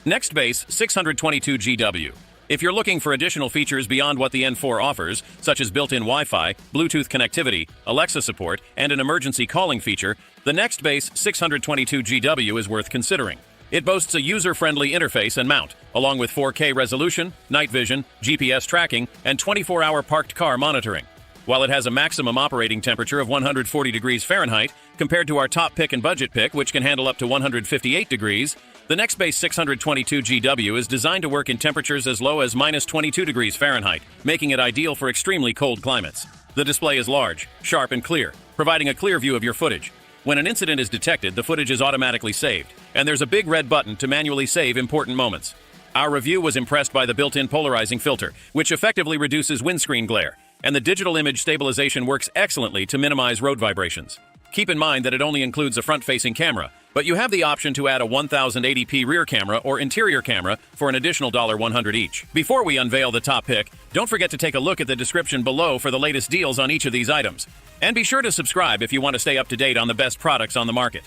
Nextbase 622GW. If you're looking for additional features beyond what the N4 offers, such as built-in Wi-Fi, Bluetooth connectivity, Alexa support, and an emergency calling feature, the Nextbase 622GW is worth considering. It boasts a user-friendly interface and mount, along with 4K resolution, night vision, GPS tracking, and 24-hour parked car monitoring. While it has a maximum operating temperature of 140 degrees Fahrenheit, compared to our top pick and budget pick, which can handle up to 158 degrees, the Nextbase 622GW is designed to work in temperatures as low as minus 22 degrees Fahrenheit, making it ideal for extremely cold climates. The display is large, sharp, and clear, providing a clear view of your footage. When an incident is detected, the footage is automatically saved, and there's a big red button to manually save important moments. Our review was impressed by the built-in polarizing filter, which effectively reduces windscreen glare, and the digital image stabilization works excellently to minimize road vibrations. Keep in mind that it only includes a front-facing camera, but you have the option to add a 1080p rear camera or interior camera for an additional $100 each. Before we unveil the top pick, don't forget to take a look at the description below for the latest deals on each of these items. And be sure to subscribe if you want to stay up to date on the best products on the market.